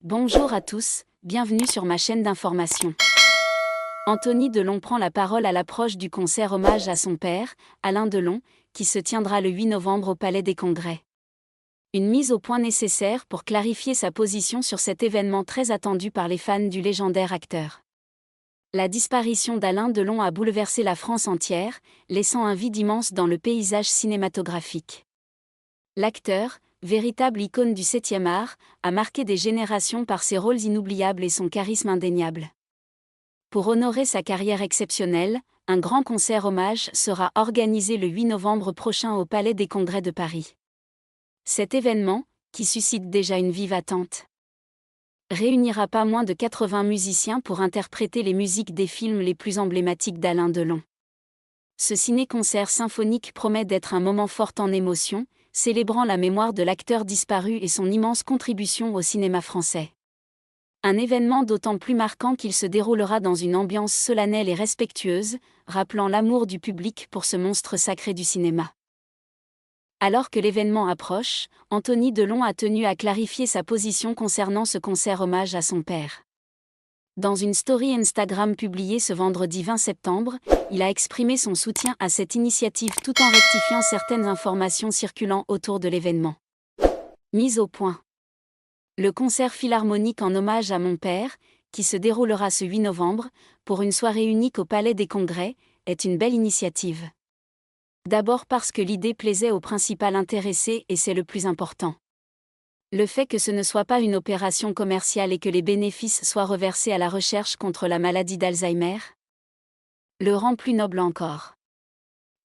Bonjour à tous, bienvenue sur ma chaîne d'information. Anthony Delon prend la parole à l'approche du concert hommage à son père, Alain Delon, qui se tiendra le 8 novembre au Palais des Congrès. Une mise au point nécessaire pour clarifier sa position sur cet événement très attendu par les fans du légendaire acteur. La disparition d'Alain Delon a bouleversé la France entière, laissant un vide immense dans le paysage cinématographique. L'acteur, véritable icône du 7e art, a marqué des générations par ses rôles inoubliables et son charisme indéniable. Pour honorer sa carrière exceptionnelle, un grand concert hommage sera organisé le 8 novembre prochain au Palais des Congrès de Paris. Cet événement, qui suscite déjà une vive attente, réunira pas moins de 80 musiciens pour interpréter les musiques des films les plus emblématiques d'Alain Delon. Ce ciné-concert symphonique promet d'être un moment fort en émotion, célébrant la mémoire de l'acteur disparu et son immense contribution au cinéma français. Un événement d'autant plus marquant qu'il se déroulera dans une ambiance solennelle et respectueuse, rappelant l'amour du public pour ce monstre sacré du cinéma. Alors que l'événement approche, Anthony Delon a tenu à clarifier sa position concernant ce concert hommage à son père. Dans une story Instagram publiée ce vendredi 20 septembre, il a exprimé son soutien à cette initiative tout en rectifiant certaines informations circulant autour de l'événement. Mise au point. Le concert philharmonique en hommage à mon père, qui se déroulera ce 8 novembre, pour une soirée unique au Palais des Congrès, est une belle initiative. D'abord parce que l'idée plaisait au principal intéressé et c'est le plus important. Le fait que ce ne soit pas une opération commerciale et que les bénéfices soient reversés à la recherche contre la maladie d'Alzheimer le rend plus noble encore.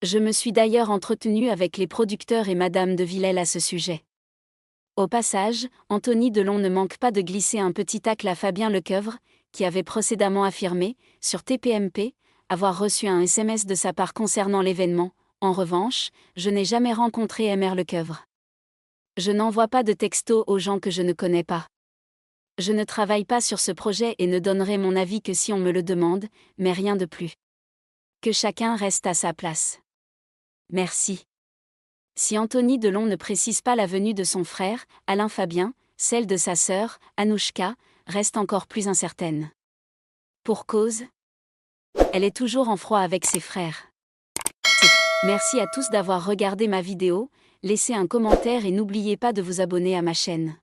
Je me suis d'ailleurs entretenue avec les producteurs et Madame de Villèle à ce sujet. Au passage, Anthony Delon ne manque pas de glisser un petit tacle à Fabien Lecoeuvre, qui avait précédemment affirmé, sur TPMP, avoir reçu un SMS de sa part concernant l'événement. En revanche, je n'ai jamais rencontré Mr Lecoeuvre. Je n'envoie pas de texto aux gens que je ne connais pas. Je ne travaille pas sur ce projet et ne donnerai mon avis que si on me le demande, mais rien de plus. Que chacun reste à sa place. Merci. Si Anthony Delon ne précise pas la venue de son frère, Alain Fabien, celle de sa sœur, Anouchka, reste encore plus incertaine. Pour cause, elle est toujours en froid avec ses frères. Merci à tous d'avoir regardé ma vidéo, laissez un commentaire et n'oubliez pas de vous abonner à ma chaîne.